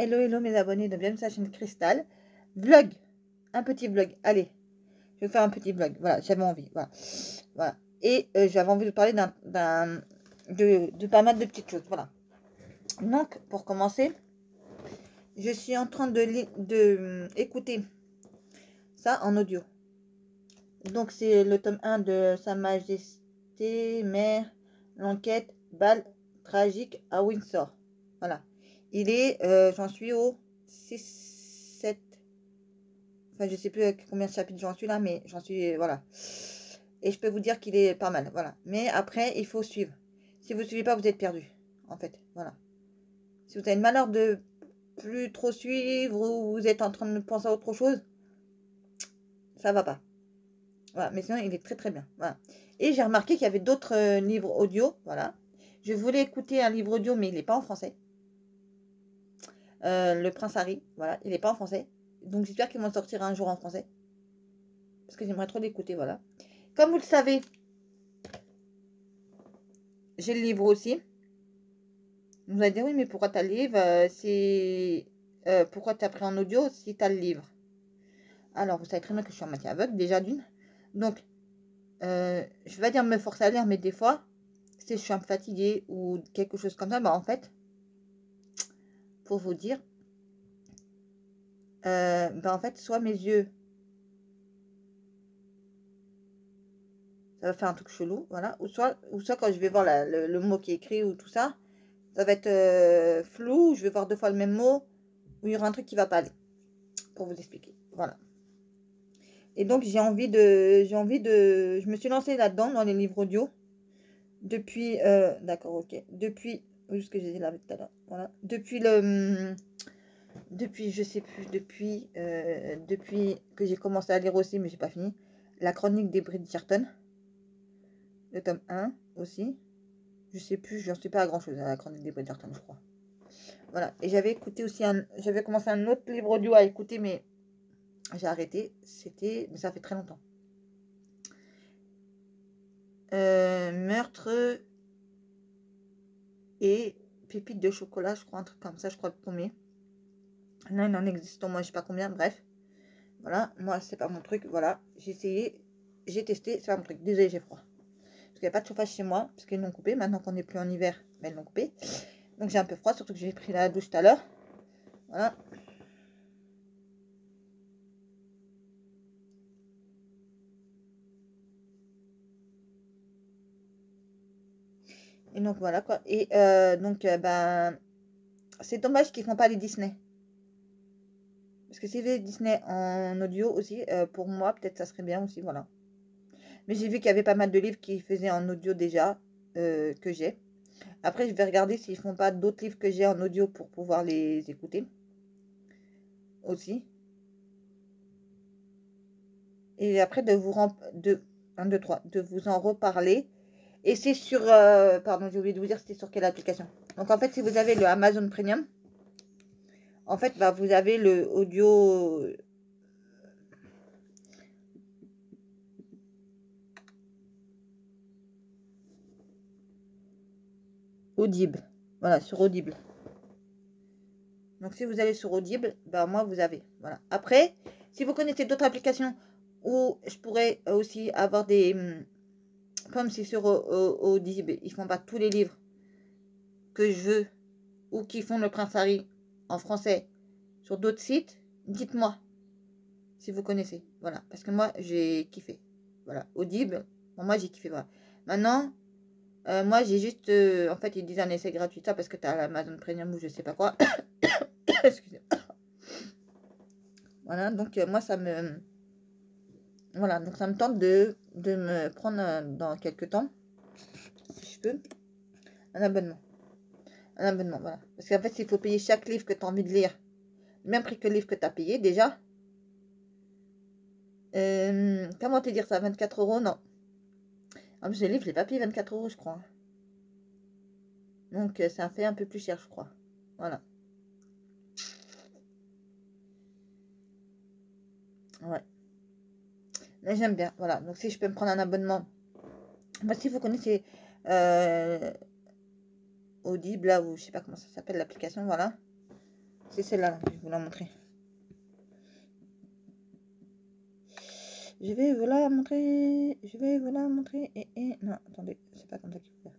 Hello, hello mes abonnés de bienvenue sur la chaîne Cristal. Vlog, un petit vlog. Allez, je vais faire un petit vlog. Voilà, j'avais envie. Voilà. Voilà. Et j'avais envie de parler de pas mal de petites choses. Voilà. Donc, pour commencer, je suis en train de écouter ça en audio. Donc, c'est le tome 1 de Sa Majesté Mère, l'enquête, balle tragique à Windsor. Voilà. Il est, j'en suis au 6, 7, enfin je sais plus combien de chapitres j'en suis là, mais j'en suis, voilà. Et je peux vous dire qu'il est pas mal, voilà. Mais après, il faut suivre. Si vous ne suivez pas, vous êtes perdu, en fait, voilà. Si vous avez le malheur de plus trop suivre ou vous êtes en train de penser à autre chose, ça va pas. Voilà, mais sinon, il est très très bien, voilà. Et j'ai remarqué qu'il y avait d'autres livres audio, voilà. Je voulais écouter un livre audio, mais il n'est pas en français. Le Prince Harry, voilà, il n'est pas en français. Donc j'espère qu'ils vont sortir un jour en français. Parce que j'aimerais trop l'écouter, voilà. Comme vous le savez, j'ai le livre aussi. Vous allez dire, oui, mais pourquoi tu as le livre pourquoi tu as pris en audio si tu as le livre? Alors, vous savez très bien que je suis en moitié aveugle, déjà d'une. Donc, je vais pas dire me forcer à lire, mais des fois, si je suis un peu fatiguée ou quelque chose comme ça, bah en fait, pour vous dire, bah en fait, soit mes yeux, ça va faire un truc chelou, voilà, ou soit quand je vais voir le mot qui est écrit ou tout ça, ça va être flou, je vais voir deux fois le même mot, ou il y aura un truc qui va pas aller, pour vous expliquer, voilà. Et donc, je me suis lancée là-dedans, dans les livres audio, depuis, d'accord, ok, depuis, oui, ce que j'ai dit là tout à l'heure, voilà, depuis, je sais plus, depuis que j'ai commencé à lire aussi, mais j'ai pas fini, La Chronique des Bridgerton, le tome 1 aussi, je sais plus, j'en suis pas à grand chose à La Chronique des Bridgerton, je crois. Voilà, et j'avais écouté aussi j'avais commencé un autre livre audio à écouter, mais j'ai arrêté, mais ça fait très longtemps. Meurtre et pépites de chocolat, je crois, un truc comme ça, je crois, le premier. Non, il en existe, moi, je sais pas combien, bref. Voilà, moi, c'est pas mon truc, voilà. J'ai essayé, j'ai testé, c'est pas mon truc. Désolé, j'ai froid. Parce qu'il n'y a pas de chauffage chez moi, parce qu'ils l'ont coupé. Maintenant qu'on n'est plus en hiver, mais ils l'ont coupé. Donc j'ai un peu froid, surtout que j'ai pris la douche tout à l'heure. Voilà. Et donc voilà quoi. Et ben, c'est dommage qu'ils font pas les Disney. Parce que s'ils faisaient Disney en audio aussi, pour moi, peut-être ça serait bien aussi, voilà. Mais j'ai vu qu'il y avait pas mal de livres qui faisaient en audio déjà, que j'ai. Après, je vais regarder s'ils font pas d'autres livres que j'ai en audio pour pouvoir les écouter aussi. Et après, de vous 1, 2, 3, de vous en reparler. Et c'est sur, pardon, j'ai oublié de vous dire c'était sur quelle application. Donc en fait, si vous avez le Amazon Premium, en fait, bah, vous avez le audio Audible. Voilà, sur Audible. Donc si vous allez sur Audible, bah moi vous avez. Voilà. Après, si vous connaissez d'autres applications où je pourrais aussi avoir des, comme si sur Audible, ils font pas tous les livres que je veux ou qui font le Prince Harry en français sur d'autres sites, dites-moi si vous connaissez. Voilà, parce que moi j'ai kiffé. Voilà, Audible, bon, moi j'ai kiffé. Voilà. Maintenant, moi j'ai juste, en fait ils disent un essai gratuit, ça parce que tu as l'Amazon Premium ou je sais pas quoi. Excusez-moi. Voilà, donc moi ça me, voilà, donc ça me tente de me prendre dans quelques temps, si je peux, un abonnement. Un abonnement, voilà. Parce qu'en fait, il faut payer chaque livre que tu as envie de lire, le même prix que le livre que tu as payé déjà. Comment te dire ça, 24 €? Non. En plus, le livre, je l'ai pas payé 24 €, je crois. Donc, ça fait un peu plus cher, je crois. Voilà. Ouais. Mais j'aime bien, voilà. Donc, si je peux me prendre un abonnement. Moi, si vous connaissez Audible, là, ou je sais pas comment ça s'appelle l'application, voilà. C'est celle-là, je vais vous la montrer. Je vais vous la montrer. Je vais vous la montrer. Et non, attendez, c'est pas comme ça qu'il faut faire.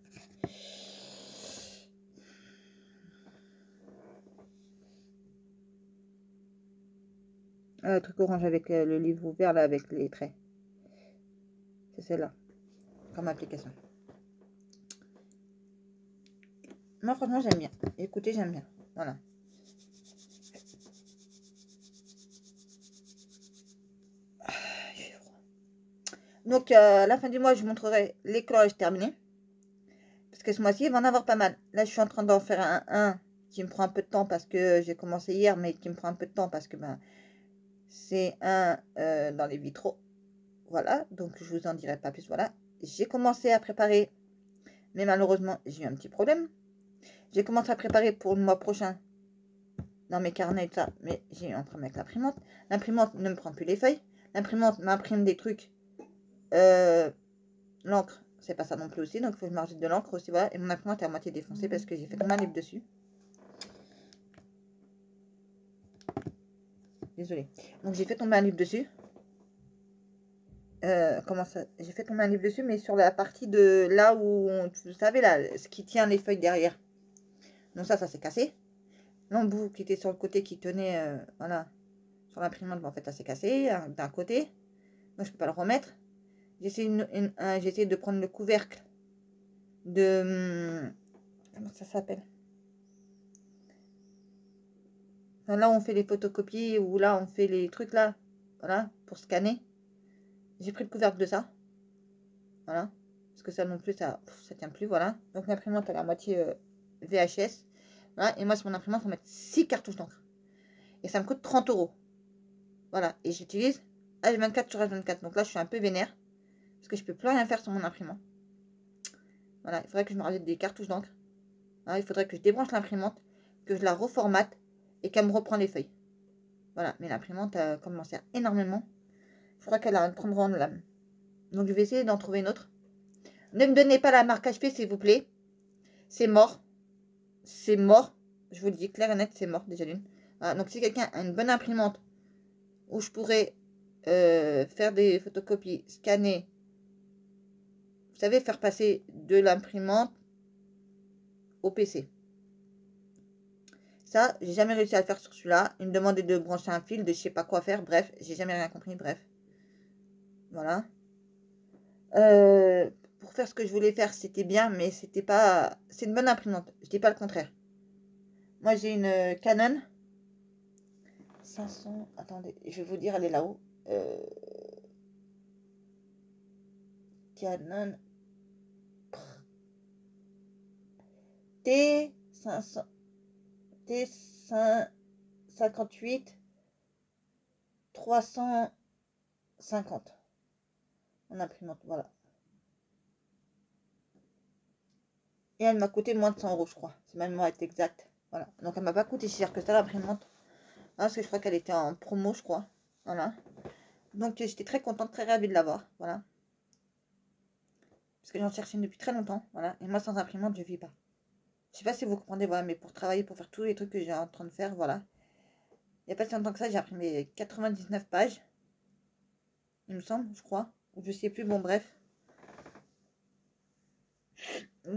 Le truc orange avec le livre ouvert là avec les traits. C'est celle-là, comme application. Moi franchement j'aime bien. Écoutez, j'aime bien. Voilà. Donc à la fin du mois je vous montrerai les collages terminés. Parce que ce mois-ci il va en avoir pas mal. Là je suis en train d'en faire un qui me prend un peu de temps parce que j'ai commencé hier, mais qui me prend un peu de temps parce que ben c'est un dans les vitraux. Voilà, donc je vous en dirai pas plus. Voilà, j'ai commencé à préparer, mais malheureusement j'ai eu un petit problème. J'ai commencé à préparer pour le mois prochain dans mes carnets et tout ça, mais j'ai eu un problème avec l'imprimante. L'imprimante ne me prend plus les feuilles. L'imprimante m'imprime des trucs. L'encre, c'est pas ça non plus aussi, donc il faut que je me rajoute de l'encre aussi. Voilà, et mon imprimante est à moitié défoncée parce que j'ai fait tomber un livre dessus. Désolée. Donc j'ai fait tomber un livre dessus. Comment ça? J'ai fait tomber un livre dessus, mais sur la partie de là où, vous savez, là, ce qui tient les feuilles derrière. Donc ça s'est cassé. L'embout qui était sur le côté qui tenait, voilà, sur l'imprimante, en fait, ça s'est cassé d'un côté. Donc je peux pas le remettre. J'essaie de prendre le couvercle de... comment ça s'appelle? Là où on fait les photocopies, ou là on fait les trucs là, voilà, pour scanner. J'ai pris le couvercle de ça. Voilà. Parce que ça non plus, ça tient plus, voilà. Donc l'imprimante, elle est à moitié VHS. Voilà. Et moi, sur mon imprimante, il faut mettre 6 cartouches d'encre. Et ça me coûte 30 €. Voilà. Et j'utilise H24 sur H24. Donc là, je suis un peu vénère. Parce que je peux plus rien faire sur mon imprimante. Voilà. Il faudrait que je me rajoute des cartouches d'encre. Voilà. Il faudrait que je débranche l'imprimante, que je la reformate et qu'elle me reprend les feuilles. Voilà. Mais l'imprimante, comme m'en sert énormément, je crois qu'elle a un 30 € de lame. Donc je vais essayer d'en trouver une autre. Ne me donnez pas la marque HP, s'il vous plaît. C'est mort. C'est mort. Je vous le dis clair et net, c'est mort déjà d'une. Voilà, donc si quelqu'un a une bonne imprimante où je pourrais faire des photocopies, scanner, vous savez, faire passer de l'imprimante au PC. Ça, j'ai jamais réussi à le faire sur celui-là. Il me demandait de brancher un fil, de je sais pas quoi faire. Bref, j'ai jamais rien compris. Bref. Voilà. Pour faire ce que je voulais faire, c'était bien, mais c'était pas... C'est une bonne imprimante. Je dis pas le contraire. Moi, j'ai une Canon 500... Attendez, je vais vous dire, elle est là-haut. Canon T500... T58 350 en imprimante, voilà. Et elle m'a coûté moins de 100 €, je crois. C'est ma mémoire est exacte. Voilà. Donc elle m'a pas coûté si cher que ça l'imprimante. Parce que je crois qu'elle était en promo, je crois. Voilà. Donc j'étais très contente, très ravie de l'avoir. Voilà. Parce que j'en cherchais une depuis très longtemps. Voilà. Et moi sans imprimante, je vis pas. Je sais pas si vous comprenez, voilà, mais pour travailler, pour faire tous les trucs que j'ai en train de faire, voilà. Il n'y a pas si longtemps que ça, j'ai imprimé 99 pages. Il me semble, je crois. Ou je sais plus, bon bref.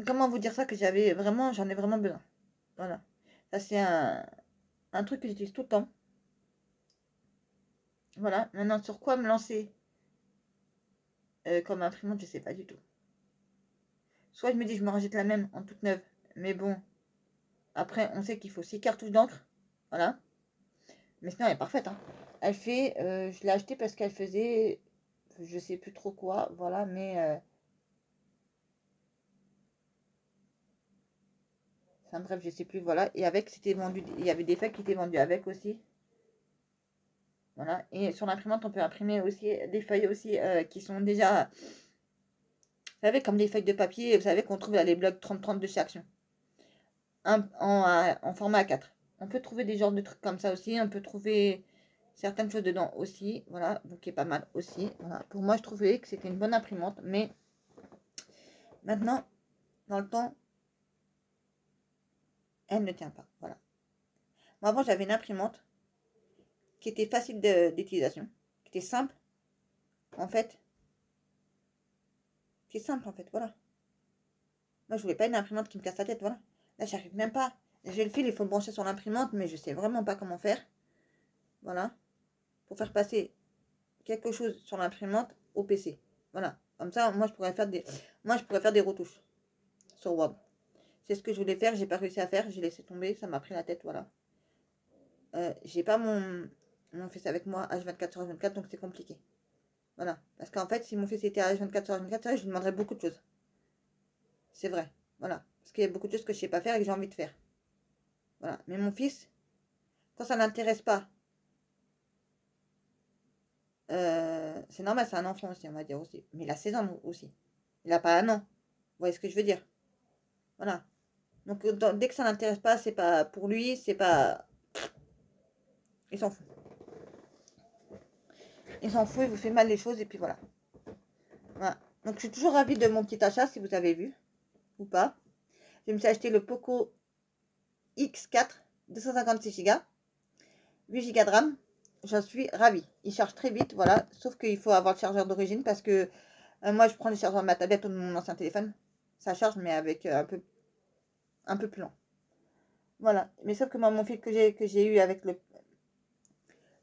Comment vous dire ça que j'avais vraiment, j'en ai vraiment besoin. Voilà. Ça c'est un truc que j'utilise tout le temps. Voilà. Maintenant, sur quoi me lancer comme imprimante, je sais pas du tout. Soit je me dis, je me rajoute la même en toute neuve. Mais bon, après, on sait qu'il faut 6 cartouches d'encre. Voilà. Mais sinon, elle est parfaite. Hein. Elle fait, je l'ai achetée parce qu'elle faisait, je sais plus trop quoi. Voilà, mais... enfin bref, je sais plus, voilà. Et avec, c'était vendu, il y avait des feuilles qui étaient vendues avec aussi. Voilà. Et sur l'imprimante, on peut imprimer aussi des feuilles aussi qui sont déjà... Vous savez, comme des feuilles de papier, vous savez qu'on trouve dans les blogs 30-30 de chez Action. En format A4. On peut trouver des genres de trucs comme ça aussi. On peut trouver certaines choses dedans aussi. Voilà, donc qui est pas mal aussi. Voilà. Pour moi, je trouvais que c'était une bonne imprimante. Mais maintenant, dans le temps, elle ne tient pas. Voilà. Moi, avant, j'avais une imprimante qui était facile d'utilisation, qui était simple, en fait. Qui est simple, en fait, voilà. Moi, je voulais pas une imprimante qui me casse la tête, voilà. Là, j'arrive même pas. J'ai le fil, il faut le brancher sur l'imprimante, mais je sais vraiment pas comment faire. Voilà. Pour faire passer quelque chose sur l'imprimante au PC. Voilà. Comme ça, moi, je pourrais faire des retouches sur Word. C'est ce que je voulais faire, j'ai pas réussi à faire, j'ai laissé tomber, ça m'a pris la tête, voilà. J'ai pas mon fils avec moi H24/24, donc c'est compliqué. Voilà. Parce qu'en fait, si mon fils était à H24/24, je lui demanderais beaucoup de choses. C'est vrai. Voilà. Parce qu'il y a beaucoup de choses que je sais pas faire et que j'ai envie de faire. Voilà. Mais mon fils, quand ça l'intéresse pas, c'est normal, c'est un enfant aussi, on va dire aussi. Mais il a 16 ans aussi. Il a pas un an. Vous voyez ce que je veux dire? Voilà. Donc, dès que ça l'intéresse pas, c'est pas pour lui, c'est pas... Il s'en fout. Il s'en fout, il vous fait mal les choses et puis voilà. Voilà. Donc, je suis toujours ravie de mon petit achat, si vous avez vu. Ou pas. Je me suis acheté le Poco X4, 256 Go. 8 Go de RAM. J'en suis ravie. Il charge très vite, voilà. Sauf qu'il faut avoir le chargeur d'origine parce que moi, je prends le chargeur de ma tablette ou de mon ancien téléphone. Ça charge, mais avec un peu plus lent. Voilà. Mais sauf que moi, mon fil que j'ai eu avec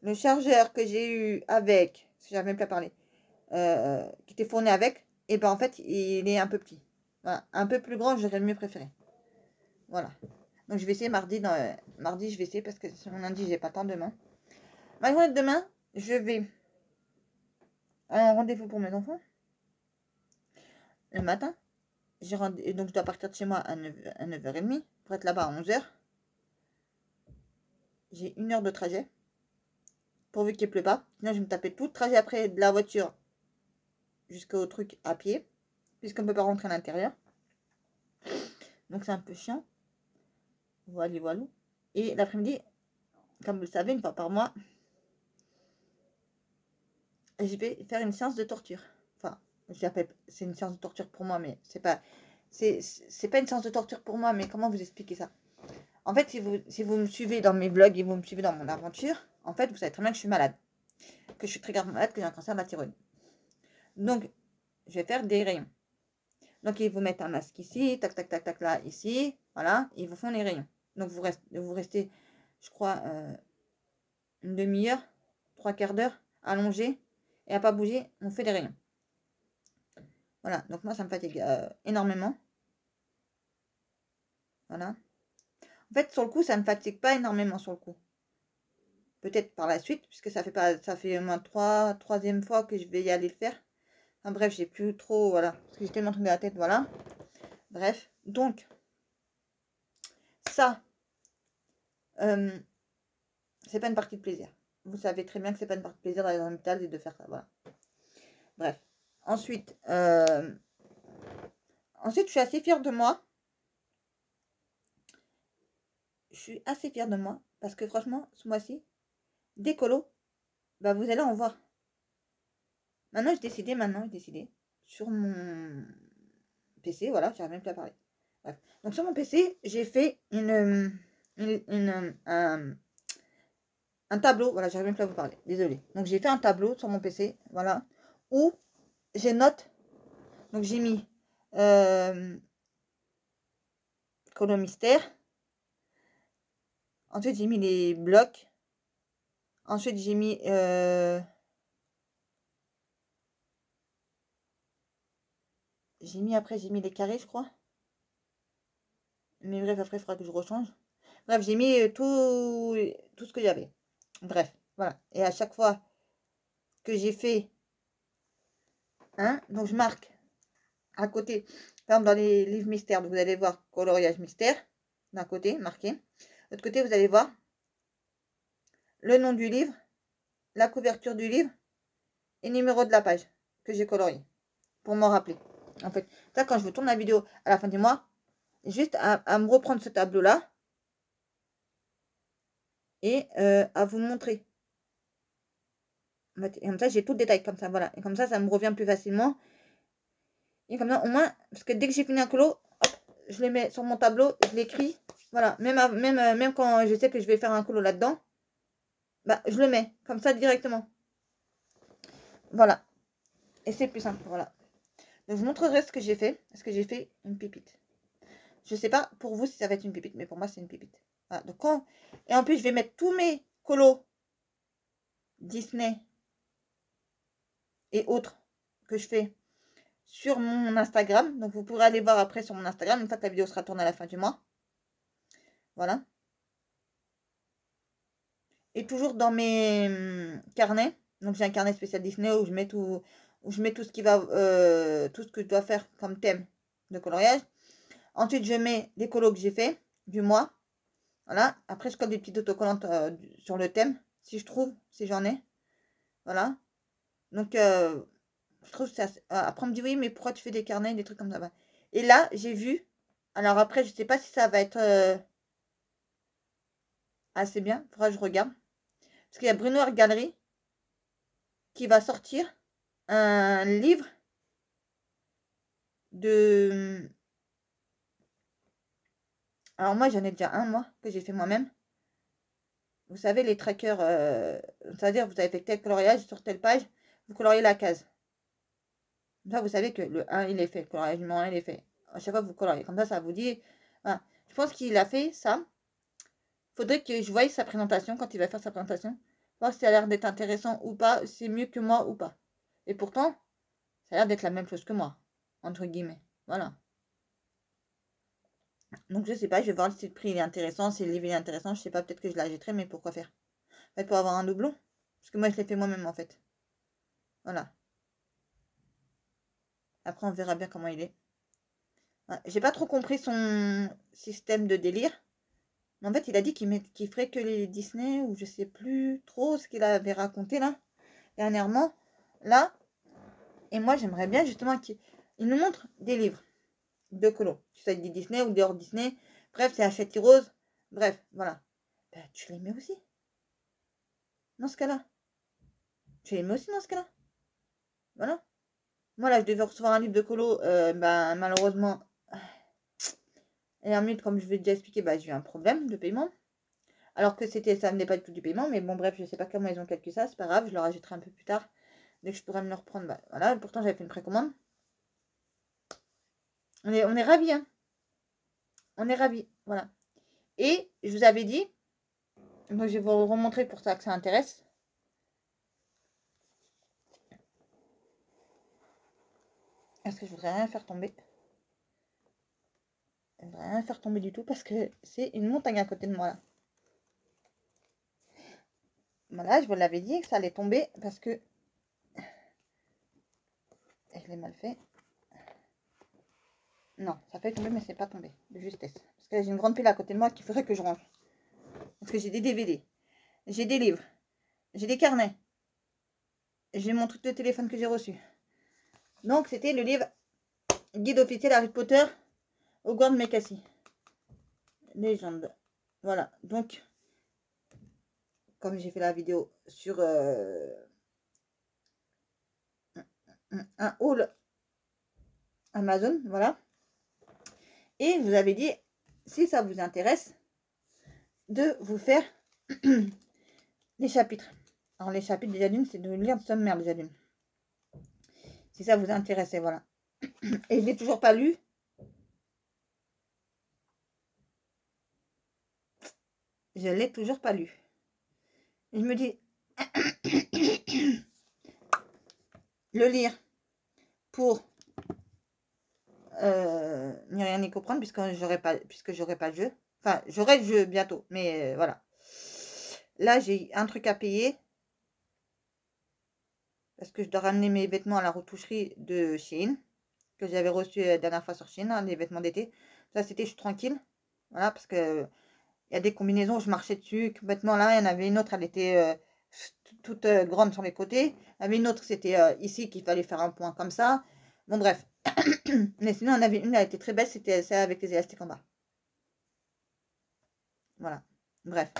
le chargeur que j'ai eu avec, si j'avais même pas parlé, qui était fourni avec, et ben en fait, il est un peu petit. Voilà. Un peu plus grand, j'aurais mieux préféré. Voilà. Donc, je vais essayer mardi. Mardi, je vais essayer parce que sur lundi, j'ai pas le temps demain. Ma journée de demain, je vais à un rendez-vous pour mes enfants. Le matin. Donc, je dois partir de chez moi à 9h30 pour être là-bas à 11h. J'ai 1 heure de trajet. Pourvu qu'il ne pleut pas. Sinon, je vais me taper tout le trajet après de la voiture jusqu'au truc à pied. Puisqu'on ne peut pas rentrer à l'intérieur. Donc, c'est un peu chiant. Voilà, voilà. Et l'après-midi, comme vous le savez, une fois par mois, je vais faire une séance de torture. Enfin, c'est une séance de torture pour moi, mais c'est pas une séance de torture pour moi, mais comment vous expliquer ça? En fait, si vous me suivez dans mes vlogs et vous me suivez dans mon aventure, en fait, vous savez très bien que je suis malade. Que je suis très grave malade, que j'ai un cancer de la thyroïde. Donc, je vais faire des rayons. Donc, ils vous mettent un masque ici, tac, tac, tac, tac, là, ici, voilà, et ils vous font les rayons. Donc, vous restez, je crois, une demi-heure, 3/4 d'heure, allongé, et à pas bouger, on fait des rayons. Voilà, donc moi, ça me fatigue énormément. Voilà. En fait, sur le coup, ça ne me fatigue pas énormément sur le coup. Peut-être par la suite, puisque ça fait au moins troisième fois que je vais y aller le faire. Enfin bref, j'ai plus trop, voilà, parce que j'ai tellement tourné la tête, voilà. Bref, donc, ça, c'est pas une partie de plaisir. Vous savez très bien que c'est pas une partie de plaisir d'aller dans l'hôpital et de faire ça, voilà. Bref, ensuite, je suis assez fière de moi. Je suis assez fière de moi, parce que franchement, ce mois-ci, d'écolo, bah vous allez en voir. Maintenant, j'ai décidé, sur mon PC, voilà, j'arrive même plus à parler. Bref. Donc, sur mon PC, j'ai fait un tableau, voilà, j'arrive même plus à vous parler, désolé. Donc, j'ai fait un tableau sur mon PC, voilà, où j'ai note, donc j'ai mis Colo Mystère, ensuite j'ai mis les blocs, ensuite j'ai mis j'ai mis les carrés, je crois. Mais bref, après, il faudra que je rechange. Bref, j'ai mis tout ce qu'il y avait. Bref, voilà. Et à chaque fois que j'ai fait donc je marque à côté. Par exemple, dans les livres mystères, vous allez voir coloriage mystère. D'un côté, marqué. De l'autre côté, vous allez voir le nom du livre, la couverture du livre et le numéro de la page que j'ai colorié. Pour m'en rappeler. En fait, ça, quand je vous tourne la vidéo à la fin du mois, juste à me reprendre ce tableau-là et à vous montrer. Et comme ça, j'ai tout le détail comme ça, voilà. Et comme ça me revient plus facilement. Et comme ça, au moins, parce que dès que j'ai fini un colo, hop, je le mets sur mon tableau, je l'écris. Voilà, même quand je sais que je vais faire un colo là-dedans, bah, je le mets comme ça directement. Voilà. Et c'est plus simple, voilà. Donc, je vous montrerai ce que j'ai fait. Est-ce que j'ai fait une pépite? Je sais pas pour vous si ça va être une pépite, mais pour moi, c'est une pépite. Voilà, donc et en plus, je vais mettre tous mes colos Disney et autres que je fais sur mon Instagram. Donc, vous pourrez aller voir après sur mon Instagram une fois que la vidéo sera tournée à la fin du mois. Voilà. Et toujours dans mes carnets. Donc, j'ai un carnet spécial Disney où je mets tout, ce qui va, tout ce que je dois faire comme thème de coloriage. Ensuite, je mets les colos que j'ai fait du mois. Voilà. Après, je colle des petites autocollantes sur le thème, si je trouve, si j'en ai. Voilà. Donc, je trouve ça. Après, on me dit oui, mais pourquoi tu fais des carnets, des trucs comme ça? Et là, j'ai vu. Alors, après, je sais pas si ça va être assez bien. Faudra que je regarde. Parce qu'il y a Bruno Art Gallery qui va sortir un livre de. Alors, moi, j'en ai déjà un, moi, que j'ai fait moi-même. Vous savez, les trackers, c'est-à-dire vous avez fait tel coloriage sur telle page, vous coloriez la case. Là, vous savez que le 1, il est fait, le coloriage numéro 1, il est fait. À chaque fois, vous coloriez. Comme ça vous dit. Voilà. Je pense qu'il a fait ça. Faudrait que je voie sa présentation quand il va faire sa présentation. Voir si ça a l'air d'être intéressant ou pas, c'est mieux que moi ou pas. Et pourtant, ça a l'air d'être la même chose que moi, entre guillemets. Voilà. Donc, je sais pas, je vais voir si le prix il est intéressant, si le livre est intéressant. Je sais pas, peut-être que je l'achèterai, mais pourquoi faire? Peut-être pour avoir un doublon. Parce que moi, je l'ai fait moi-même, en fait. Voilà. Après, on verra bien comment il est. Ouais, j'ai pas trop compris son système de délire. Mais en fait, il a dit qu'il ferait que les Disney, ou je sais plus trop ce qu'il avait raconté là, dernièrement. Là. Et moi, j'aimerais bien justement qu'il nous montre des livres de colo. Que ça dit Disney ou des hors Disney. Bref, c'est Hachette Rose. Bref, voilà. Bah, tu les mets aussi. Dans ce cas-là. Tu les mets aussi dans ce cas-là. Voilà. Moi, là, je devais recevoir un livre de colo. Bah, malheureusement. Et en minute, comme je vais déjà expliquer, bah, j'ai eu un problème de paiement. Alors que ça venait pas du tout du paiement. Mais bon, bref, je sais pas comment ils ont calculé ça. C'est pas grave, je le rajouterai un peu plus tard. Dès que je pourrai me le reprendre. Bah, voilà. Pourtant, j'avais fait une précommande. On est ravis, hein. On est ravis. Voilà. Et je vous avais dit. Donc, je vais vous remontrer pour ça que ça intéresse. Est-ce que je voudrais rien faire tomber? Je voudrais rien faire tomber du tout parce que c'est une montagne à côté de moi là. Voilà, je vous l'avais dit que ça allait tomber parce que je l'ai mal fait. Non, ça fait tomber mais c'est pas tombé de justesse. Parce que j'ai une grande pile à côté de moi qu'il faudrait que je range. Parce que j'ai des DVD, j'ai des livres, j'ai des carnets, j'ai mon truc de téléphone que j'ai reçu. Donc c'était le livre Guide officiel Harry Potter Hogwarts Legacy. Légende. Voilà, donc comme j'ai fait la vidéo sur un haul Amazon, voilà. Et je vous avais dit, si ça vous intéresse, de vous faire les chapitres. Alors les chapitres déjà d'une, c'est de lire le sommaire déjà d'une. Si ça vous intéresse, voilà. Et je l'ai toujours pas lu. Je l'ai toujours pas lu. Et je me dis, le lire pour n'y rien y comprendre puisque j'aurai pas le jeu. Enfin, j'aurai le jeu bientôt, mais voilà. Là, j'ai un truc à payer parce que je dois ramener mes vêtements à la retoucherie de Shein que j'avais reçu la dernière fois sur Shein, hein, les vêtements d'été. Ça, c'était je suis tranquille. Voilà, parce que il y a des combinaisons, je marchais dessus complètement là. Il y en avait une autre, elle était toute grande sur les côtés. Il y en avait une autre, c'était ici qu'il fallait faire un point comme ça. Bon, bref. Mais sinon, on avait une, elle était très belle, c'était celle avec les élastiques en bas. Voilà. Bref.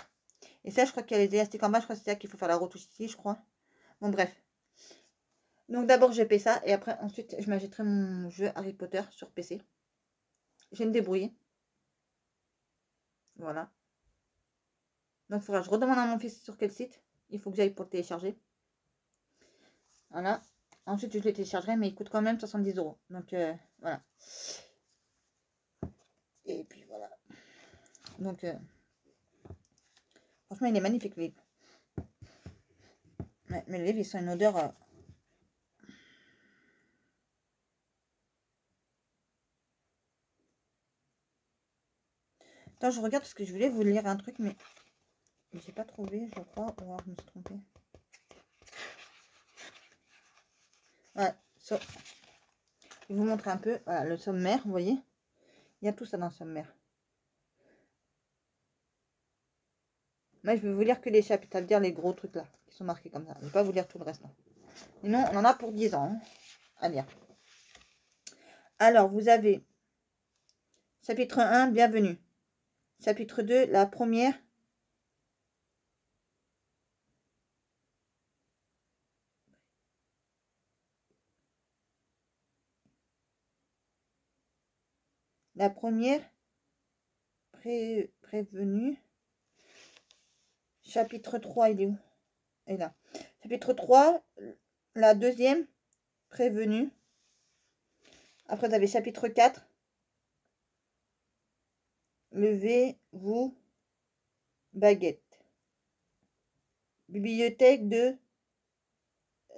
Et ça, je crois qu'il y a les élastiques en bas, je crois que c'est ça qu'il faut faire la retouche ici, je crois. Bon, bref. Donc d'abord, je paie ça et après, ensuite, je m'achèterai mon jeu Harry Potter sur PC. Je vais me débrouiller. Voilà. Donc, il faudra que je redemande à mon fils sur quel site. Il faut que j'aille pour le télécharger. Voilà. Ensuite, je le téléchargerai, mais il coûte quand même 70 €. Donc, voilà. Et puis, voilà. Donc, franchement, il est magnifique, le livre. Ouais, mais le livre, il sent une odeur... Attends, je regarde parce que je voulais vous lire un truc, mais j'ai pas trouvé, je crois. Ou alors, je me suis trompée. Ouais, je vais vous montrer un peu. Voilà, le sommaire, vous voyez. Il y a tout ça dans le sommaire. Moi, je vais vous lire que les chapitres, c'est-à-dire les gros trucs là, qui sont marqués comme ça. Je ne vais pas vous lire tout le reste. Là. Sinon, on en a pour 10 ans hein, à lire. Alors, vous avez chapitre 1, bienvenue. Chapitre 2, la première. La première, prévenue. Chapitre 3, il est où? Il est là. Chapitre 3, la deuxième, prévenue. Après, vous avez chapitre 4. Levez-vous, baguette. Bibliothèque de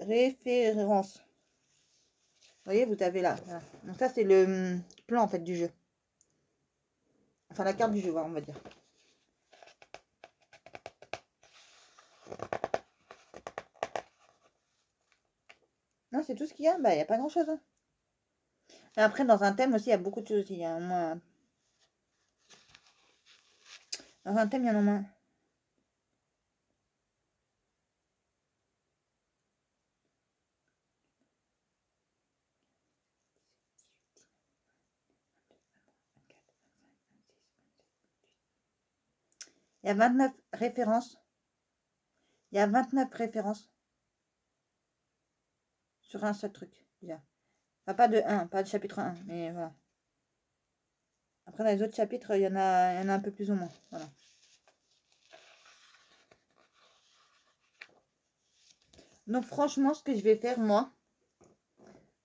référence. Vous voyez, vous avez là. Voilà. Donc ça, c'est le plan en fait du jeu. Enfin, la carte du jeu, on va dire. Non, c'est tout ce qu'il y a. Bah, il n'y a pas grand-chose. Hein. Et après, dans un thème aussi, il y a beaucoup de choses. Il y a au moins... Dans un thème, il y en a au moins... Il y a 29 références. Il y a 29 références sur un seul truc, déjà. Enfin, pas de 1, pas de chapitre 1, mais voilà. Après, dans les autres chapitres, il y en a un peu plus ou moins. Voilà. Donc, franchement, ce que je vais faire, moi,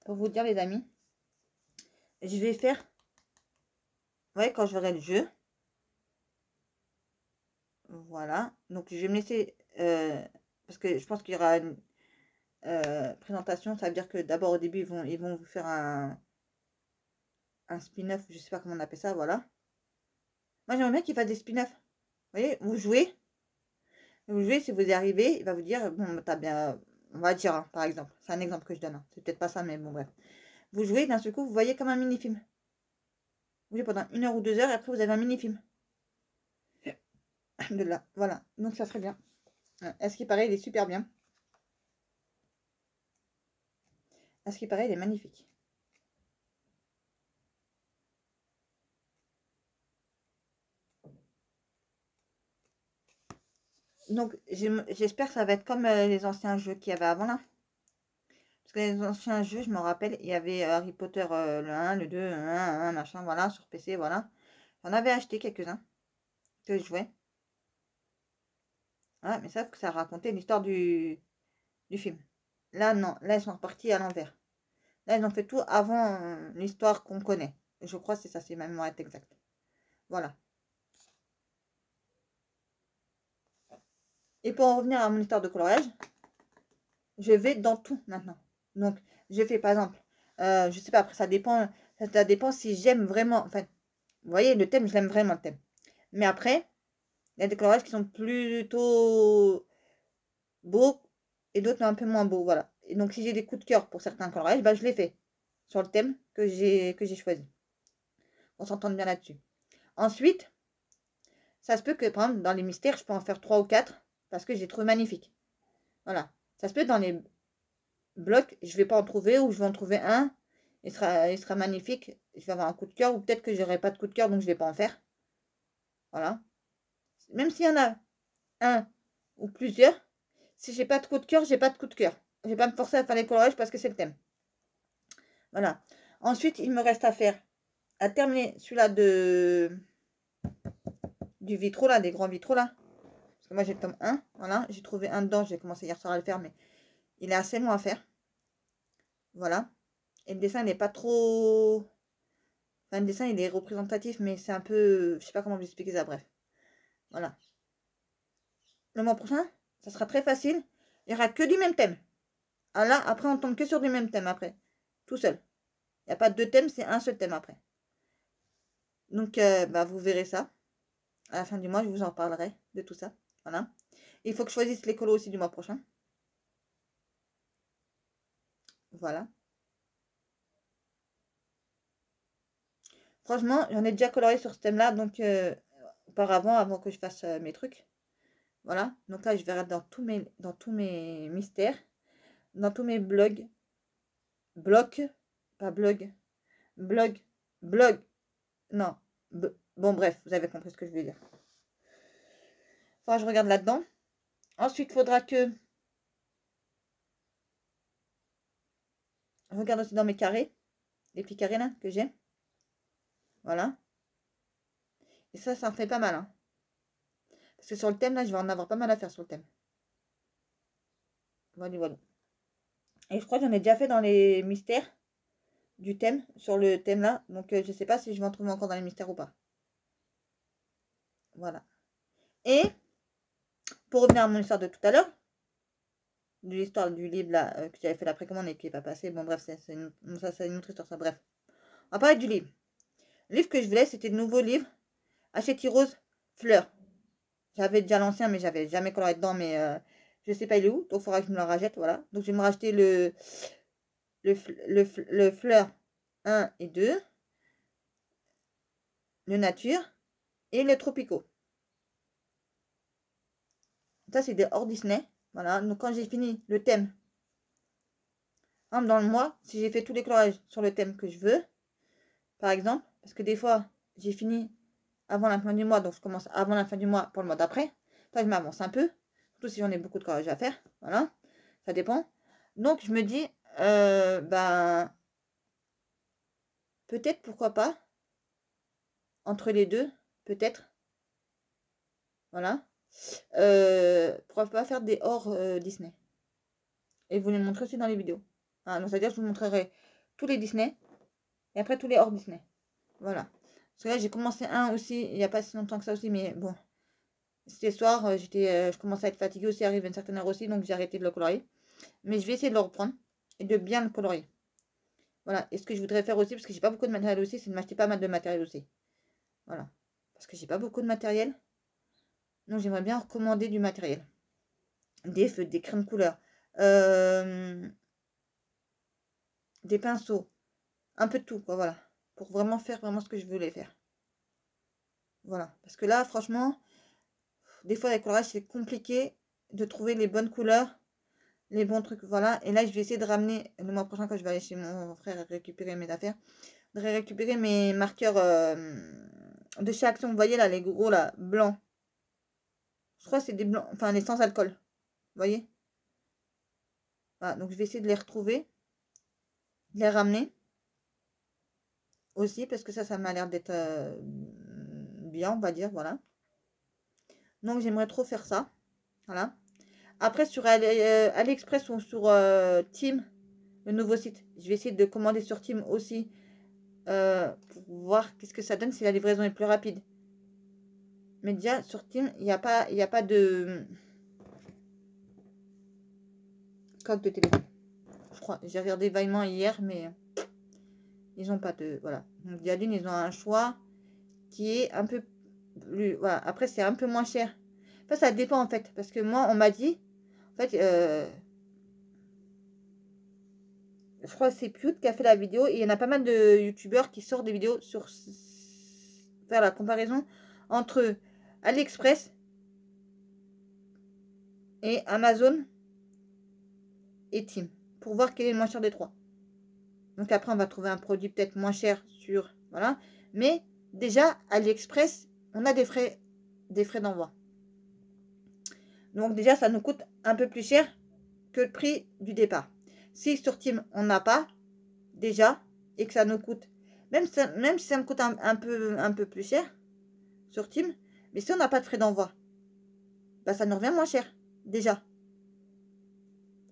pour vous dire, les amis, je vais faire... Vous voyez, quand je verrai le jeu, voilà. Donc, je vais me laisser... parce que je pense qu'il y aura une présentation. Ça veut dire que d'abord, au début, ils vont vous faire un spin-off. Je sais pas comment on appelle ça, voilà. Moi, j'aimerais bien qu'ils fassent des spin-offs. Vous voyez, vous jouez, si vous y arrivez, il va vous dire, bon, t'as bien... On va dire, hein, par exemple. C'est un exemple que je donne. Hein. C'est peut-être pas ça, mais bon, bref. Vous jouez, d'un seul coup, vous voyez comme un mini-film. Vous jouez pendant 1 heure ou 2 heures, et après, vous avez un mini-film. De là, voilà. Donc, ça serait bien. À ce qui paraît, il est super bien. À ce qui paraît, il est magnifique. Donc, j'espère que ça va être comme les anciens jeux qu'il y avait avant là. Parce que les anciens jeux, je me rappelle, il y avait Harry Potter le 1, le 2, 1, machin, voilà, sur PC, voilà. J'en avais acheté quelques-uns que je jouais. Voilà, mais sauf que ça racontait l'histoire du film. Là, non. Là, ils sont repartis à l'envers. Là, ils ont fait tout avant l'histoire qu'on connaît. Je crois que c'est ça, c'est ma mémoire exact. Voilà. Et pour en revenir à mon histoire de coloriage, je vais dans tout maintenant. Donc, je fais par exemple, je sais pas, après ça dépend si j'aime vraiment, enfin, vous voyez, le thème, je l'aime vraiment le thème. Mais après, il y a des coloriages qui sont plutôt beaux et d'autres un peu moins beaux, voilà. Et donc, si j'ai des coups de cœur pour certains coloriages, bah, je les fais sur le thème que j'ai choisi. On s'entend bien là-dessus. Ensuite, ça se peut que, par exemple, dans les mystères, je peux en faire 3 ou 4 parce que j'ai trouvé magnifique. Voilà. Ça se peut dans les blocs, je vais pas en trouver ou je vais en trouver un. Il sera magnifique. Je vais avoir un coup de cœur ou peut-être que j'aurai pas de coup de cœur donc je vais pas en faire. Voilà. Même s'il y en a un ou plusieurs, si j'ai pas de coup de cœur, j'ai pas de coup de cœur. Je vais pas me forcer à faire les coloriages parce que c'est le thème. Voilà. Ensuite, il me reste à terminer celui-là du du vitraux là, des grands vitraux là. Parce que moi j'ai le tome 1, voilà. J'ai trouvé un dedans, j'ai commencé hier soir à le faire, mais il est assez long à faire. Voilà. Et le dessin, il n'est pas trop... Enfin, le dessin, il est représentatif, mais c'est un peu... Je sais pas comment vous expliquer ça, bref. Voilà. Le mois prochain, ça sera très facile. Il n'y aura que du même thème. Ah là, après, on tombe que sur du même thème après. Tout seul. Il n'y a pas deux thèmes, c'est un seul thème après. Donc, bah, vous verrez ça. À la fin du mois, je vous en parlerai de tout ça. Voilà. Il faut que je choisisse les colos aussi du mois prochain. Voilà. Franchement, j'en ai déjà coloré sur ce thème-là, donc auparavant, avant que je fasse mes trucs. Voilà. Donc là, je verrai dans tous mes mystères, dans tous mes blogs. Blocs, pas blog. Blog. Non. Bon, bref, vous avez compris ce que je veux dire. Enfin, je regarde là-dedans. Ensuite, il faudra que je regarde aussi dans mes carrés. Les petits carrés là que j'ai. Voilà. Et ça en fait pas mal. Hein. Parce que sur le thème, là, je vais en avoir pas mal à faire sur le thème. Voilà, voilà. Et je crois que j'en ai déjà fait dans les mystères du thème, sur le thème là. Donc, je sais pas si je vais en trouver encore dans les mystères ou pas. Voilà. Et, pour revenir à mon histoire de tout à l'heure, de l'histoire du livre là, que j'avais fait la précommande et qui n'est pas passé. Bon, bref, c'est une autre histoire, ça. Bref. On va parler du livre. Le livre que je voulais, c'était le nouveau livre. Hachette Rose Fleur. J'avais déjà l'ancien, mais j'avais jamais coloré dedans, mais je sais pas il est où. Donc, il faudra que je me le rachète, voilà. Donc, je vais me racheter le Fleur 1 et 2. Le Nature et le Tropico. Ça, c'est des hors Disney. Voilà. Donc, quand j'ai fini le thème, dans le mois, si j'ai fait tous les colorages sur le thème que je veux, par exemple, parce que des fois, j'ai fini avant la fin du mois, donc je commence avant la fin du mois pour le mois d'après. Là, je m'avance un peu, surtout si j'en ai beaucoup de colorages à faire. Voilà, ça dépend. Donc, je me dis, ben, peut-être, pourquoi pas, entre les deux, peut-être. Voilà. Pourquoi pas faire des hors Disney. Et vous les montrer aussi dans les vidéos. Ah, donc, c'est-à-dire que je vous montrerai tous les Disney et après tous les hors Disney. Voilà. Parce que là, j'ai commencé un aussi, il n'y a pas si longtemps que ça aussi, mais bon. C'était soir, je commençais à être fatiguée aussi, arrive à une certaine heure aussi, donc j'ai arrêté de le colorier. Mais je vais essayer de le reprendre et de bien le colorier. Voilà. Et ce que je voudrais faire aussi, parce que j'ai pas beaucoup de matériel aussi, c'est de m'acheter pas mal de matériel aussi. Voilà. Parce que j'ai pas beaucoup de matériel. Donc j'aimerais bien recommander du matériel. Des feux, des crèmes couleurs. Des pinceaux. Un peu de tout, quoi, voilà. Pour vraiment faire vraiment ce que je voulais faire. Voilà. Parce que là, franchement, des fois, avec le colorage, c'est compliqué de trouver les bonnes couleurs, les bons trucs, voilà. Et là, je vais essayer de ramener, le mois prochain, quand je vais aller chez mon frère récupérer mes affaires, de récupérer mes marqueurs de chez Action. Vous voyez, là, les gros, là, blancs. Je crois que c'est des blancs, enfin, les sans alcool. Vous voyez? Voilà, donc je vais essayer de les retrouver, de les ramener aussi, parce que ça m'a l'air d'être bien, on va dire, voilà. Donc, j'aimerais trop faire ça, voilà. Après, sur AliExpress ou sur Team, le nouveau site, je vais essayer de commander sur Team aussi pour voir qu'est-ce que ça donne si la livraison est plus rapide. Mais déjà, sur Team, il n'y a pas de code de téléphone. Je crois, j'ai regardé vaillamment hier, mais ils n'ont pas de... Voilà. Donc, déjà d'une, ils ont un choix qui est un peu plus... Voilà. Après, c'est un peu moins cher. Enfin, ça dépend, en fait. Parce que moi, on m'a dit... En fait, je crois que c'est Pute qui a fait la vidéo. Et il y en a pas mal de youtubeurs qui sortent des vidéos sur... faire la comparaison entre AliExpress et Amazon et Team. Pour voir quel est le moins cher des trois. Donc après, on va trouver un produit peut-être moins cher sur... Voilà. Mais déjà, AliExpress, on a des frais d'envoi. Donc déjà, ça nous coûte un peu plus cher que le prix du départ. Si sur Team, on n'a pas déjà et que ça nous coûte... Même si ça me coûte un peu plus cher sur Team, Mais si on n'a pas de frais d'envoi, bah, ça nous revient moins cher, déjà.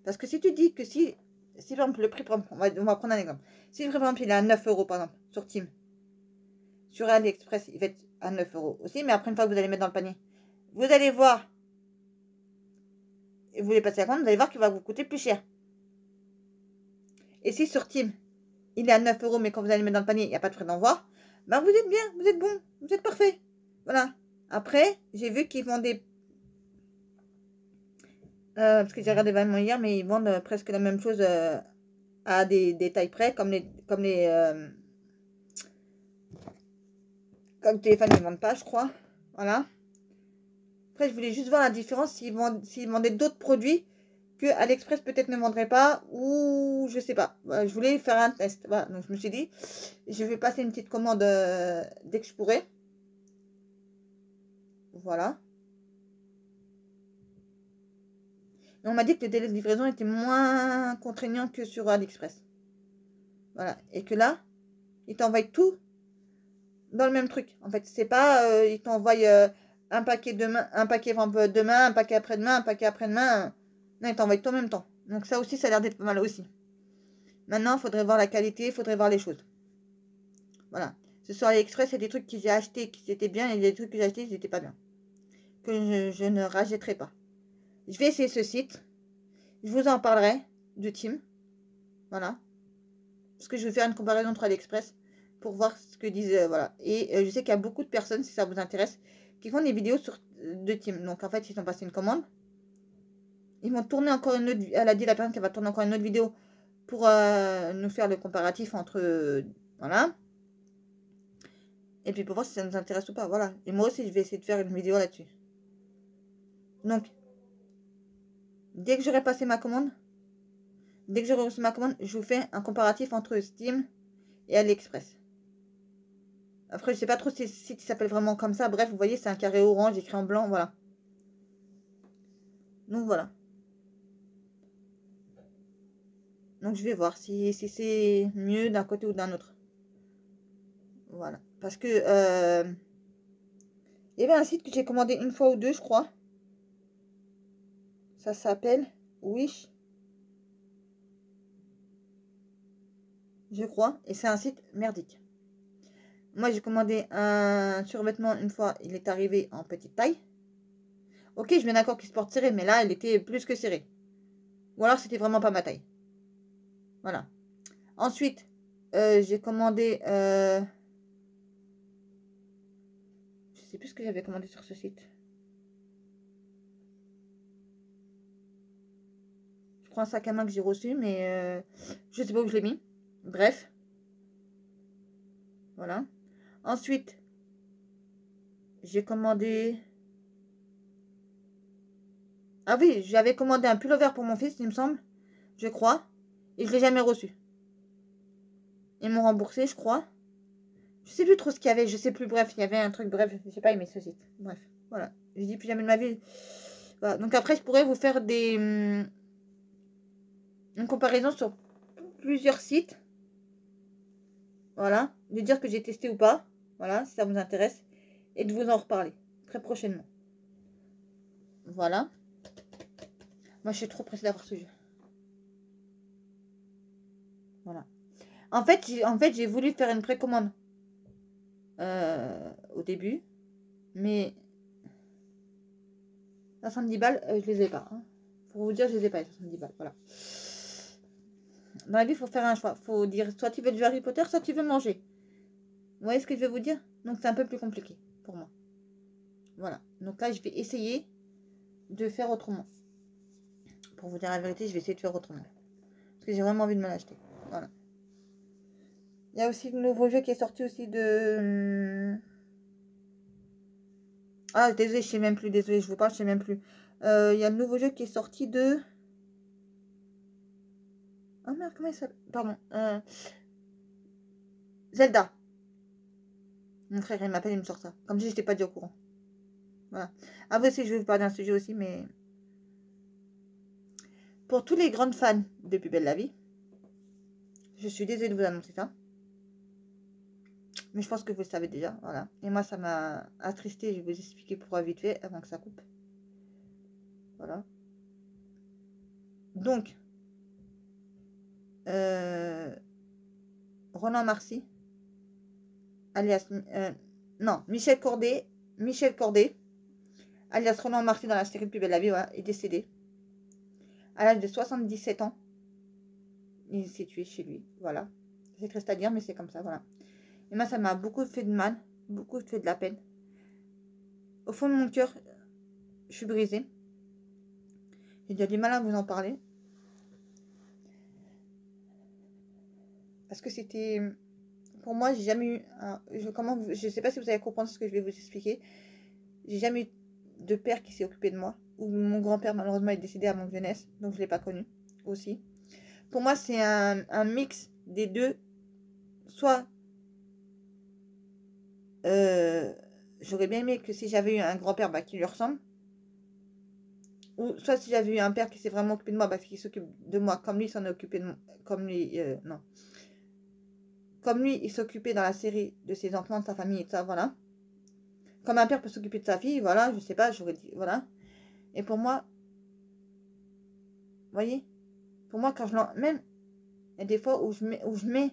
Parce que si tu dis que si par exemple, le prix, on va prendre un exemple. Si le prix, par exemple, il est à 9 euros, par exemple, sur Team, sur AliExpress, il va être à 9 euros aussi, mais après, une fois que vous allez mettre dans le panier, vous allez voir, et vous voulez passer la commande, vous allez voir qu'il va vous coûter plus cher. Et si sur Team, il est à 9 euros, mais quand vous allez mettre dans le panier, il n'y a pas de frais d'envoi, ben vous êtes bien, vous êtes bon, vous êtes parfait. Voilà. Après, j'ai vu qu'ils vendaient, parce que j'ai regardé vraiment hier, mais ils vendent presque la même chose à des tailles près, comme le téléphone, ils ne vendent pas, je crois. Voilà. Après, je voulais juste voir la différence s'ils vendaient d'autres produits que AliExpress peut-être ne vendrait pas, ou je sais pas. Voilà, je voulais faire un test. Voilà, donc je me suis dit, je vais passer une petite commande dès que je pourrai. Voilà. Et on m'a dit que le délai de livraison était moins contraignant que sur AliExpress. Voilà. Et que là, ils t'envoient tout dans le même truc. En fait, c'est pas, ils t'envoient un paquet demain, un paquet demain, un paquet après-demain, un paquet après-demain. Non, ils t'envoient tout en même temps. Donc ça aussi, ça a l'air d'être pas mal aussi. Maintenant, il faudrait voir la qualité, il faudrait voir les choses. Voilà. Ce sur AliExpress, il y a des trucs que j'ai achetés qui étaient bien, et il y a des trucs que j'ai achetés qui n'étaient pas bien. Que je ne rachèterai pas. Je vais essayer ce site. Je vous en parlerai du Team. Voilà. Parce que je vais faire une comparaison entre AliExpress pour voir ce que disent. Voilà. Et je sais qu'il y a beaucoup de personnes, si ça vous intéresse, qui font des vidéos de Team. Donc en fait, ils ont passé une commande. Ils vont tourner encore une autre. Elle a dit la personne qu'elle va tourner encore une autre vidéo pour nous faire le comparatif entre. Voilà. Et puis pour voir si ça nous intéresse ou pas. Voilà. Et moi aussi, je vais essayer de faire une vidéo là-dessus. Donc, dès que j'aurai passé ma commande, dès que j'aurai reçu ma commande, je vous fais un comparatif entre Steam et AliExpress. Après, je sais pas trop si le site s'appelle vraiment comme ça. Bref, vous voyez, c'est un carré orange écrit en blanc. Voilà. Donc, voilà. Donc, je vais voir si c'est mieux d'un côté ou d'un autre. Voilà. Parce que il y avait un site que j'ai commandé une fois ou deux, je crois. Ça s'appelle Wish. Je crois. Et c'est un site merdique. Moi, j'ai commandé un survêtement une fois. Il est arrivé en petite taille. Ok, je suis bien d'accord qu'il se porte serré. Mais là, il était plus que serré. Ou alors, c'était vraiment pas ma taille. Voilà. Ensuite, j'ai commandé... je sais plus ce que j'avais commandé sur ce site. Je crois un sac à main que j'ai reçu, mais je sais pas où je l'ai mis. Bref. Voilà. Ensuite, j'ai commandé... Ah oui, j'avais commandé un pullover pour mon fils, il me semble. Je crois. Et je l'ai jamais reçu. Ils m'ont remboursé, je crois. Je sais plus trop ce qu'il y avait, je sais plus. Bref, il y avait un truc, bref, je sais pas, il met ce site. Bref, voilà. Je dis plus jamais de ma vie. Voilà. Donc après, je pourrais vous faire une comparaison sur plusieurs sites. Voilà. De dire que j'ai testé ou pas. Voilà, si ça vous intéresse. Et de vous en reparler très prochainement. Voilà. Moi, je suis trop pressée d'avoir ce jeu. Voilà. En fait, j'ai voulu faire une précommande au début. Mais 70 balles, je les ai pas. Hein. Pour vous dire, je les ai pas, les 70 balles. Voilà. Dans la vie, il faut faire un choix. Il faut dire soit tu veux du Harry Potter, soit tu veux manger. Vous voyez ce que je vais vous dire? Donc, c'est un peu plus compliqué pour moi. Voilà. Donc là, je vais essayer de faire autrement. Pour vous dire la vérité, je vais essayer de faire autrement. Parce que j'ai vraiment envie de me l'acheter. Voilà. Il y a aussi le nouveau jeu qui est sorti aussi de... Ah, désolé, je sais même plus. Désolé, je vous parle, je sais même plus. Il y a le nouveau jeu qui est sorti de... Oh merde, comment il s'appelle? Pardon. Zelda. Mon frère, il m'appelle, il me sort ça. Comme si je n'étais pas déjà au courant. Voilà. Ah, vous aussi, je vais vous parler d'un sujet aussi, mais... Pour tous les grandes fans de Plus Belle la Vie, je suis désolée de vous annoncer ça. Mais je pense que vous le savez déjà, voilà. Et moi, ça m'a attristé. Je vais vous expliquer pourquoi vite fait, avant que ça coupe. Voilà. Donc, Roland Marcy, alias... non, Michel Corday, alias Roland Marcy dans la série Plus belle la vie, voilà, est décédé. À l'âge de 77 ans. Il s'est tué chez lui, voilà. C'est triste à dire, mais c'est comme ça, voilà. Et moi, ça m'a beaucoup fait de mal, beaucoup fait de la peine. Au fond de mon cœur, je suis brisée. J'ai déjà du mal à vous en parler. Parce que c'était... Pour moi, j'ai jamais eu... je sais pas si vous allez comprendre ce que je vais vous expliquer. J'ai jamais eu de père qui s'est occupé de moi. Ou mon grand-père, malheureusement, est décédé avant que je naisse. Donc, je ne l'ai pas connu aussi. Pour moi, c'est un mix des deux. Soit... j'aurais bien aimé que si j'avais eu un grand-père qui lui ressemble. Ou soit si j'avais eu un père qui s'est vraiment occupé de moi, parce qu'il s'occupe de moi comme lui s'en est occupé de moi. Comme lui... non. Comme lui, il s'occupait dans la série de ses enfants, de sa famille et tout ça, voilà. Comme un père peut s'occuper de sa fille, voilà, je sais pas, j'aurais dit, voilà. Et pour moi, vous voyez, pour moi, quand même, il y a des fois où je mets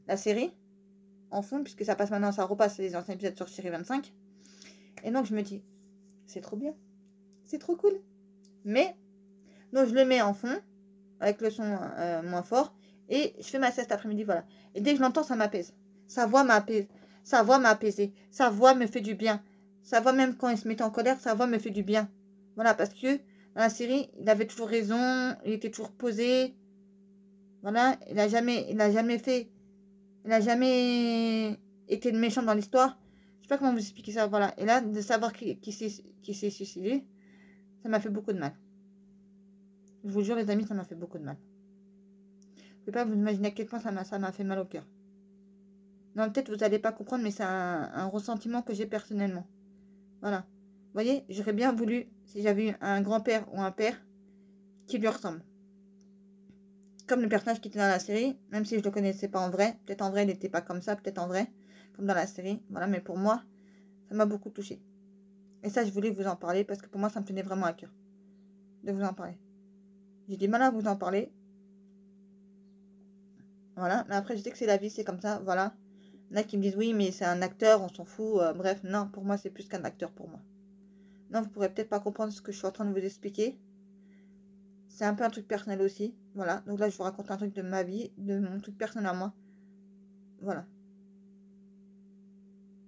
la série en fond, puisque ça passe maintenant, ça repasse les anciens épisodes sur Chérie 25. Et donc, je me dis, c'est trop bien, c'est trop cool. Mais, donc, je le mets en fond, avec le son moins fort, et je fais ma sieste après-midi, voilà. Et dès que je l'entends, ça m'apaise. Sa voix m'apaise. Sa voix m'a apaisé. Sa voix me fait du bien. Sa voix, même quand il se mettait en colère, sa voix me fait du bien. Voilà, parce que dans la série, il avait toujours raison, il était toujours posé. Voilà, il n'a jamais été le méchant dans l'histoire. Je sais pas comment vous expliquer ça, voilà. Et là, de savoir qui s'est suicidé, ça m'a fait beaucoup de mal. Je vous jure, les amis, ça m'a fait beaucoup de mal. Je ne peux pas vous imaginer à quel point ça m'a fait mal au cœur. Non, peut-être vous n'allez pas comprendre, mais c'est un ressentiment que j'ai personnellement. Voilà. Vous voyez, j'aurais bien voulu, si j'avais eu un grand-père ou un père, qui lui ressemble. Comme le personnage qui était dans la série, même si je ne le connaissais pas en vrai. Peut-être en vrai, il n'était pas comme ça, peut-être en vrai, comme dans la série. Voilà, mais pour moi, ça m'a beaucoup touchée. Et ça, je voulais vous en parler, parce que pour moi, ça me tenait vraiment à cœur de vous en parler. J'ai du mal à vous en parler. Voilà, mais après, je sais que c'est la vie, c'est comme ça, voilà. Il y en a qui me disent, oui, mais c'est un acteur, on s'en fout. Bref, non, pour moi, c'est plus qu'un acteur pour moi. Non, vous pourrez peut-être pas comprendre ce que je suis en train de vous expliquer. C'est un peu un truc personnel aussi. Voilà, donc là, je vous raconte un truc de ma vie, de mon truc personnel à moi. Voilà.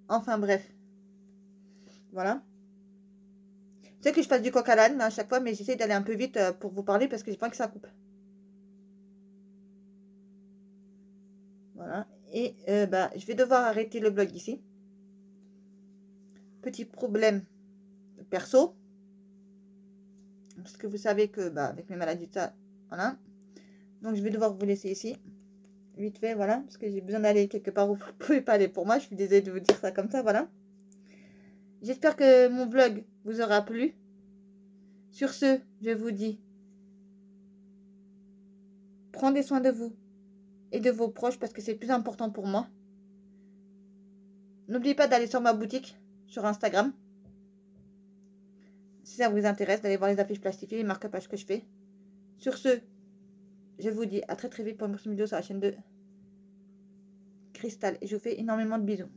Enfin, bref. Voilà. Je sais que je fasse du coq à l'âne à chaque fois, mais j'essaie d'aller un peu vite pour vous parler parce que j'ai pas que ça coupe. Voilà. Et je vais devoir arrêter le vlog ici. Petit problème perso. Parce que vous savez que avec mes maladies, ça, voilà. Donc je vais devoir vous laisser ici. Vite fait, voilà. Parce que j'ai besoin d'aller quelque part où vous ne pouvez pas aller pour moi. Je suis désolée de vous dire ça comme ça, voilà. J'espère que mon vlog vous aura plu. Sur ce, je vous dis, prenez soin de vous et de vos proches parce que c'est le plus important pour moi. N'oubliez pas d'aller sur ma boutique, sur Instagram. Si ça vous intéresse, d'aller voir les affiches plastifiées, les marque-pages que je fais. Sur ce, je vous dis à très très vite pour une prochaine vidéo sur la chaîne de Cristal. Et je vous fais énormément de bisous.